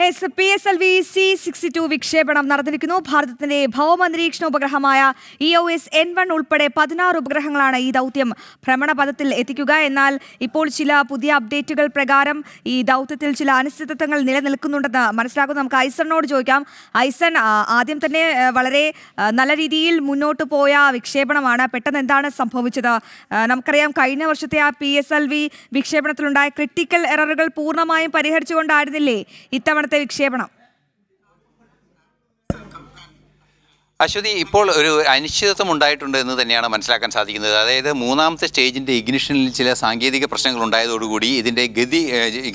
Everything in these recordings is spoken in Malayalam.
PSLV C-62 വിക്ഷേപണം നടന്നിരിക്കുന്നു. ഭാരതത്തിന്റെ ഭൗമനിരീക്ഷണ ഉപഗ്രഹമായ EOS N1 ഉൾപ്പെടെ 16 ഉപഗ്രഹങ്ങളാണ് ഈ ദൗത്യം ഭ്രമണപഥത്തിൽ എത്തിക്കുക. എന്നാൽ ഇപ്പോൾ ചില പുതിയ അപ്ഡേറ്റുകൾ പ്രകാരം ഈ ദൗത്യത്തിൽ ചില അനിശ്ചിതത്വങ്ങൾ നിലനിൽക്കുന്നുണ്ടെന്ന് മനസ്സിലാക്കുന്നു. നമുക്ക് ഐസണിനോട് ചോദിക്കാം. ഐസൺ, ആദ്യം തന്നെ വളരെ നല്ല രീതിയിൽ മുന്നോട്ട് പോയ വിക്ഷേപണമാണ്. പെട്ടെന്ന് എന്താണ് സംഭവിച്ചത്? നമുക്കറിയാം, കഴിഞ്ഞ വർഷത്തെ ആ PSLV വിക്ഷേപണത്തിലുണ്ടായ ക്രിട്ടിക്കൽ എററുകൾ പൂർണ്ണമായും പരിഹരിച്ചുകൊണ്ടായിരുന്നില്ലേ ഇത്തവണ വിക്ഷേപണം? അശ്വതി, ഇപ്പോൾ ഒരു അനിശ്ചിതത്വം ഉണ്ടായിട്ടുണ്ട് എന്ന് തന്നെയാണ് മനസ്സിലാക്കാൻ സാധിക്കുന്നത്. അതായത് മൂന്നാമത്തെ സ്റ്റേജിൻ്റെ ഇഗ്നിഷനിൽ ചില സാങ്കേതിക പ്രശ്നങ്ങൾ ഉണ്ടായതോടുകൂടി ഇതിൻ്റെ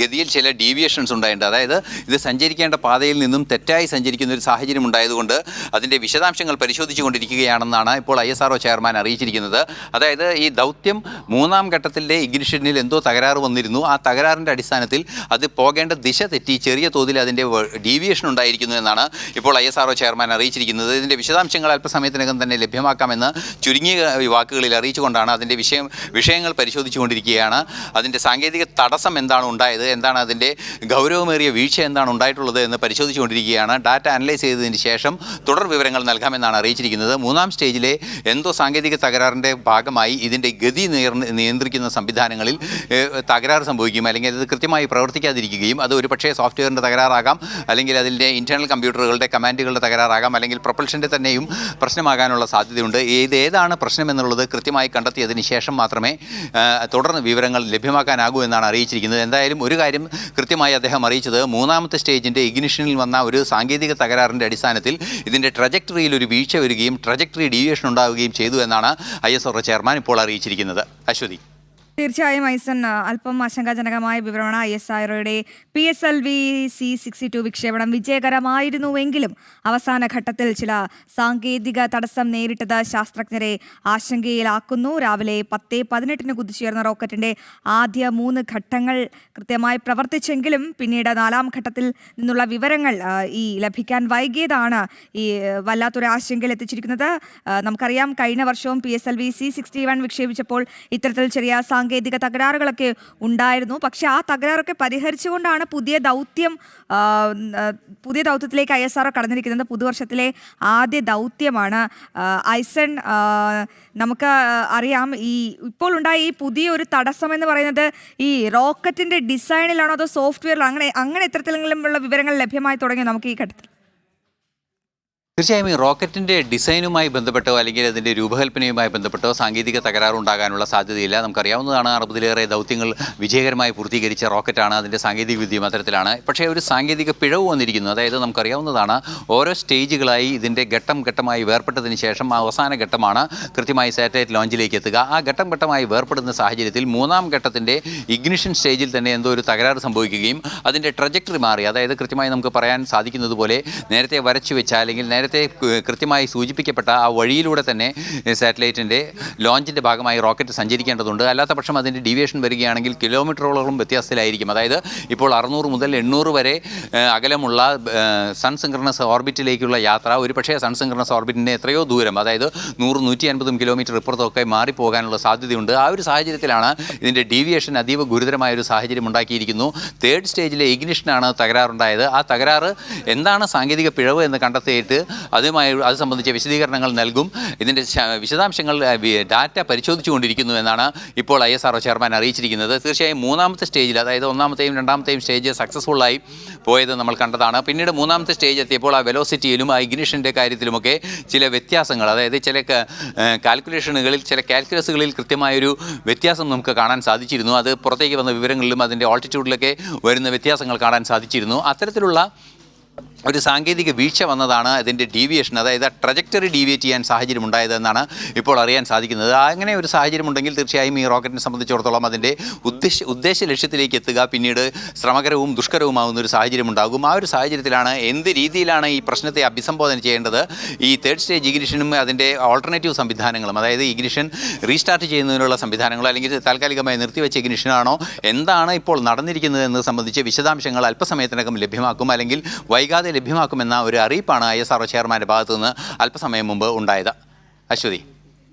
ഗതിയിൽ ചില ഡീവിയേഷൻസ് ഉണ്ടായിട്ടുണ്ട്. അതായത് ഇത് സഞ്ചരിക്കേണ്ട പാതയിൽ നിന്നും തെറ്റായി സഞ്ചരിക്കുന്ന ഒരു സാഹചര്യം ഉണ്ടായതുകൊണ്ട് അതിൻ്റെ വിശദാംശങ്ങൾ പരിശോധിച്ചുകൊണ്ടിരിക്കുകയാണെന്നാണ് ഇപ്പോൾ ISRO ചെയർമാൻ അറിയിച്ചിരിക്കുന്നത്. അതായത് ഈ ദൗത്യം മൂന്നാം ഘട്ടത്തിലെ ഇഗ്നിഷനിൽ എന്തോ തകരാറ് വന്നിരുന്നു. ആ തകരാറിൻ്റെ അടിസ്ഥാനത്തിൽ അത് പോകേണ്ട ദിശ തെറ്റി ചെറിയ തോതിൽ അതിൻ്റെ ഡീവിയേഷൻ ഉണ്ടായിരിക്കുന്നു എന്നാണ് ഇപ്പോൾ ISRO ചെയർമാൻ അറിയിച്ചിരിക്കുന്നത്. ഇതിൻ്റെ വിശദാംശങ്ങൾ അല്പസമയത്തിനകം തന്നെ ലഭ്യമാക്കാമെന്ന് ചുരുങ്ങിയ വാക്കുകളിൽ അറിയിച്ചുകൊണ്ടാണ് അതിൻ്റെ വിഷയങ്ങൾ പരിശോധിച്ചുകൊണ്ടിരിക്കുകയാണ്. അതിൻ്റെ സാങ്കേതിക തടസ്സം എന്താണ് ഉണ്ടായത്, എന്താണ് അതിൻ്റെ ഗൗരവമേറിയ വീഴ്ച എന്താണ് ഉണ്ടായിട്ടുള്ളത് എന്ന് പരിശോധിച്ചുകൊണ്ടിരിക്കുകയാണ്. ഡാറ്റ അനലൈസ് ചെയ്തതിന് ശേഷം തുടർ വിവരങ്ങൾ നൽകാമെന്നാണ് അറിയിച്ചിരിക്കുന്നത്. മൂന്നാം സ്റ്റേജിലെ എന്തോ സാങ്കേതിക തകരാറിൻ്റെ ഭാഗമായി ഇതിൻ്റെ ഗതി നിയന്ത്രിക്കുന്ന സംവിധാനങ്ങളിൽ തകരാറ് സംഭവിക്കും, അല്ലെങ്കിൽ അത് കൃത്യമായി പ്രവർത്തിക്കാതിരിക്കുകയും അത് ഒരു പക്ഷേ സോഫ്റ്റ്വെയറിൻ്റെ തകരാറാകാം, അല്ലെങ്കിൽ അതിൻ്റെ ഇൻറ്റേർണൽ കമ്പ്യൂട്ടറുകളുടെ കമാൻഡുകളുടെ തകരാറാകാം, അല്ലെങ്കിൽ പ്രൊപ്പൽഷൻ്റെ തന്നെയും പ്രശ്നമാകാനുള്ള സാധ്യതയുണ്ട്. ഏതാണ് പ്രശ്നമെന്നുള്ളത് കൃത്യമായി കണ്ടെത്തിയതിന് ശേഷം മാത്രമേ തുടർന്ന് വിവരങ്ങൾ ലഭ്യമാക്കാനാകൂ എന്നാണ് അറിയിച്ചിരിക്കുന്നത്. എന്തായാലും ഒരു കാര്യം കൃത്യമായി അദ്ദേഹം അറിയിച്ചത്, മൂന്നാമത്തെ സ്റ്റേജിൻ്റെ ഇഗ്നിഷനിൽ വന്ന ഒരു സാങ്കേതിക തകരാറിൻ്റെ അടിസ്ഥാനത്തിൽ ഇതിൻ്റെ ട്രജക്ടറിയിൽ ഒരു വീഴ്ച വരികയും ട്രജക്ടറി ഡീവിയേഷൻ ഉണ്ടാവുകയും ചെയ്തു എന്നാണ് ISRO ചെയർമാൻ ഇപ്പോൾ അറിയിച്ചിരിക്കുന്നത്. അശ്വതി, തീർച്ചയായും ഐസൺ, അല്പം ആശങ്കാജനകമായ വിവരമാണ്. ISROയുടെ PSLV C-62 വിക്ഷേപണം വിജയകരമായിരുന്നുവെങ്കിലും അവസാന ഘട്ടത്തിൽ ചില സാങ്കേതിക തടസ്സം നേരിട്ടത് ശാസ്ത്രജ്ഞരെ ആശങ്കയിലാക്കുന്നു. രാവിലെ 10:18 കുതിച്ചുയർന്ന റോക്കറ്റിന്റെ ആദ്യ 3 ഘട്ടങ്ങൾ കൃത്യമായി പ്രവർത്തിച്ചെങ്കിലും പിന്നീട് 4ാം ഘട്ടത്തിൽ നിന്നുള്ള വിവരങ്ങൾ ഈ ലഭിക്കാൻ വൈകിയതാണ് ഈ വല്ലാത്തൊരു ആശങ്കയിൽ എത്തിച്ചിരിക്കുന്നത്. നമുക്കറിയാം, കഴിഞ്ഞ വർഷവും PSLV C-61 വിക്ഷേപിച്ചപ്പോൾ ഇത്തരത്തിൽ ചെറിയ സാങ്കേതിക തകരാറുകളൊക്കെ ഉണ്ടായിരുന്നു. പക്ഷെ ആ തകരാറൊക്കെ പരിഹരിച്ചുകൊണ്ടാണ് പുതിയ ദൗത്യത്തിലേക്ക് ISRO കടന്നിരിക്കുന്നത്. പുതുവർഷത്തിലെ ആദ്യ ദൗത്യമാണ്. ഐസൺ, നമുക്ക് അറിയാം, ഇപ്പോൾ ഉണ്ടായ ഈ പുതിയൊരു തടസ്സം എന്ന് പറയുന്നത് ഈ റോക്കറ്റിന്റെ ഡിസൈനിലാണോ അതോ സോഫ്റ്റ്വെയറിലാണോ? അങ്ങനെ ഇത്തരത്തിലുള്ള വിവരങ്ങൾ ലഭ്യമായി തുടങ്ങി നമുക്ക് ഈ ഘട്ടത്തിൽ? തീർച്ചയായും ഈ റോക്കറ്റിൻ്റെ ഡിസൈനുമായി ബന്ധപ്പെട്ടോ അല്ലെങ്കിൽ അതിൻ്റെ രൂപകൽപ്പനയുമായി ബന്ധപ്പെട്ടോ സാങ്കേതിക തകരാറുണ്ടാകാനുള്ള സാധ്യതയില്ല. നമുക്കറിയാവുന്നതാണ്, 60-ലേറെ ദൗത്യങ്ങൾ വിജയകരമായി പൂർത്തീകരിച്ച റോക്കറ്റാണ്. അതിൻ്റെ സാങ്കേതിക വിദ്യയും അത്തരത്തിലാണ്. പക്ഷേ ഒരു സാങ്കേതിക പിഴവ് വന്നിരിക്കുന്നു. അതായത് നമുക്കറിയാവുന്നതാണ്, ഓരോ സ്റ്റേജുകളായി ഇതിൻ്റെ ഘട്ടമായി വേർപെട്ടതിന് ശേഷം അവസാന ഘട്ടമാണ് കൃത്യമായി സാറ്റലൈറ്റ് ലോഞ്ചിലേക്ക് എത്തുക. ആ ഘട്ടമായി വേർപ്പെടുന്ന സാഹചര്യത്തിൽ മൂന്നാം ഘട്ടത്തിൻ്റെ ഇഗ്നിഷൻ സ്റ്റേജിൽ തന്നെ എന്തോ ഒരു തകരാറ് സംഭവിക്കുകയും അതിൻ്റെ ട്രജക്ടറി മാറി, അതായത് കൃത്യമായി നമുക്ക് പറയാൻ സാധിക്കുന്നത് പോലെ നേരത്തെ വരച്ചു വെച്ച അല്ലെങ്കിൽ നേരത്തെ കൃത്യമായി സൂചിപ്പിക്കപ്പെട്ട ആ വഴിയിലൂടെ തന്നെ സാറ്റലൈറ്റിൻ്റെ ലോഞ്ചിൻ്റെ ഭാഗമായി റോക്കറ്റ് സഞ്ചരിക്കേണ്ടതുണ്ട്. അല്ലാത്ത പക്ഷം അതിൻ്റെ ഡീവിയേഷൻ വരികയാണെങ്കിൽ കിലോമീറ്ററോളം വ്യത്യാസത്തിലായിരിക്കും. അതായത് ഇപ്പോൾ 600 മുതൽ 800 വരെ അകലമുള്ള സൺ സിൻക്രണസ് ഓർബിറ്റിലേക്കുള്ള യാത്ര ഒരു പക്ഷേ സൺ സിൻക്രണസ് ഓർബിറ്റിൻ്റെ എത്രയോ ദൂരം, അതായത് 100-150 കിലോമീറ്റർ ഇപ്പുറത്തൊക്കെ മാറിപ്പോകാനുള്ള സാധ്യതയുണ്ട്. ആ ഒരു സാഹചര്യത്തിലാണ് ഇതിൻ്റെ ഡീവിയേഷൻ അതീവ ഗുരുതരമായൊരു സാഹചര്യം ഉണ്ടാക്കിയിരിക്കുന്നു. 3rd സ്റ്റേജിലെ ഇഗ്നിഷനാണ് തകരാറുണ്ടായത്. ആ തകരാറ് എന്താണ് സാങ്കേതിക പിഴവ് എന്ന് കണ്ടെത്തിയിട്ട് അത് സംബന്ധിച്ച വിശദീകരണങ്ങൾ നൽകും. ഇതിൻ്റെ വിശദാംശങ്ങൾ ഡാറ്റ പരിശോധിച്ചുകൊണ്ടിരിക്കുന്നു എന്നാണ് ഇപ്പോൾ ISRO ചെയർമാൻ അറിയിച്ചിരിക്കുന്നത്. തീർച്ചയായും മൂന്നാമത്തെ സ്റ്റേജിൽ, അതായത് 1ാമത്തെയും 2ാമത്തെയും സ്റ്റേജ് സക്സസ്ഫുള്ളായി പോയത് നമ്മൾ കണ്ടതാണ്. പിന്നീട് 3ാമത്തെ സ്റ്റേജ് എത്തിയപ്പോൾ ആ വെലോസിറ്റിയിലും ആ ഇഗ്നിഷൻ്റെ കാര്യത്തിലുമൊക്കെ ചില വ്യത്യാസങ്ങൾ, അതായത് ചില കാൽക്കുലസുകളിൽ കൃത്യമായൊരു വ്യത്യാസം നമുക്ക് കാണാൻ സാധിച്ചിരുന്നു. അത് പുറത്തേക്ക് വന്ന വിവരങ്ങളിലും അതിൻ്റെ ഓൾട്ടിറ്റ്യൂഡിലൊക്കെ വരുന്ന വ്യത്യാസങ്ങൾ കാണാൻ സാധിച്ചിരുന്നു. അത്തരത്തിലുള്ള ഒരു സാങ്കേതിക വീഴ്ച വന്നതാണ് ഇതിൻ്റെ ഡീവിയേഷൻ, അതായത് ട്രജക്ടറി ഡീവിയേറ്റ് ചെയ്യാൻ സാഹചര്യം ഉണ്ടായതെന്നാണ് ഇപ്പോൾ അറിയാൻ സാധിക്കുന്നത്. അങ്ങനെ ഒരു സാഹചര്യം ഉണ്ടെങ്കിൽ തീർച്ചയായും ഈ റോക്കറ്റിനെ സംബന്ധിച്ചിടത്തോളം അതിൻ്റെ ഉദ്ദേശ ലക്ഷ്യത്തിലേക്ക് എത്തുക പിന്നീട് ശ്രമകരവും ദുഷ്കരവുമാകുന്ന ഒരു സാഹചര്യം ഉണ്ടാകും. ആ ഒരു സാഹചര്യത്തിലാണ് എന്ത് രീതിയിലാണ് ഈ പ്രശ്നത്തെ അഭിസംബോധന ചെയ്യേണ്ടത്. ഈ 3rd സ്റ്റേജ് ഇഗ്നിഷനും അതിൻ്റെ ഓൾട്ടർനേറ്റീവ് സംവിധാനങ്ങളും, അതായത് ഇഗ്നിഷൻ റീസ്റ്റാർട്ട് ചെയ്യുന്നതിനുള്ള സംവിധാനങ്ങളോ അല്ലെങ്കിൽ താൽക്കാലികമായി നിർത്തിവെച്ച ഇഗ്നിഷനാണോ, എന്താണ് ഇപ്പോൾ നടന്നിരിക്കുന്നത് എന്നത് സംബന്ധിച്ച് വിശദാംശങ്ങൾ അല്പസമയത്തിനകം ലഭ്യമാക്കും, അല്ലെങ്കിൽ വൈകാതെ ലഭ്യമാക്കുമെന്ന ഒരു അറിയിപ്പാണ് ISRO ചെയർമാൻ്റെ ഭാഗത്തു നിന്ന് അല്പസമയം മുമ്പ് ഉണ്ടായത്. അശ്വതി.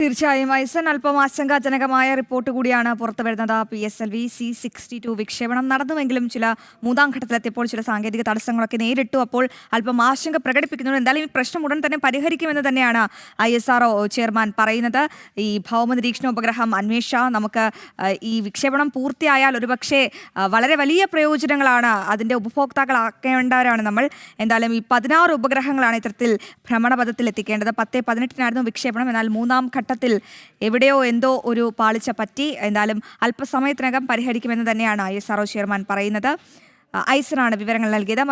തീർച്ചയായും ഐസൻ അല്പം ആശങ്കാജനകമായ റിപ്പോർട്ട് കൂടിയാണ് പുറത്തു വരുന്നത്. PSLV C-62 വിക്ഷേപണം നടന്നുവെങ്കിലും ചില മൂന്നാം ഘട്ടത്തിലെത്തിയപ്പോൾ ചില സാങ്കേതിക തടസ്സങ്ങളൊക്കെ നേരിട്ടു. അപ്പോൾ അല്പം ആശങ്ക പ്രകടിപ്പിക്കുന്നുണ്ട്. എന്തായാലും ഈ പ്രശ്നം ഉടൻ തന്നെ പരിഹരിക്കുമെന്ന് തന്നെയാണ് ISRO ചെയർമാൻ പറയുന്നത്. ഈ ഭൗമ നിരീക്ഷണ ഉപഗ്രഹം അന്വേഷ നമുക്ക് ഈ വിക്ഷേപണം പൂർത്തിയായാൽ ഒരുപക്ഷെ വളരെ വലിയ പ്രയോജനങ്ങളാണ് അതിൻ്റെ ഉപഭോക്താക്കളാക്കേണ്ടവരാണ് നമ്മൾ. എന്തായാലും ഈ 16 ഉപഗ്രഹങ്ങളാണ് ഇത്തരത്തിൽ ഭ്രമണപഥത്തിൽ എത്തിക്കേണ്ടത്. 10-18 വിക്ഷേപണം. എന്നാൽ മൂന്നാം ഘട്ടത്തിൽ എവിടെയോ എന്തോ ഒരു പാളിച്ച പറ്റി. എന്തായാലും അല്പസമയത്തിനകം പരിഹരിക്കുമെന്ന് തന്നെയാണ് ISRO ചെയർമാൻ പറയുന്നത്. ഐസനാണ് വിവരങ്ങൾ നൽകിയത്.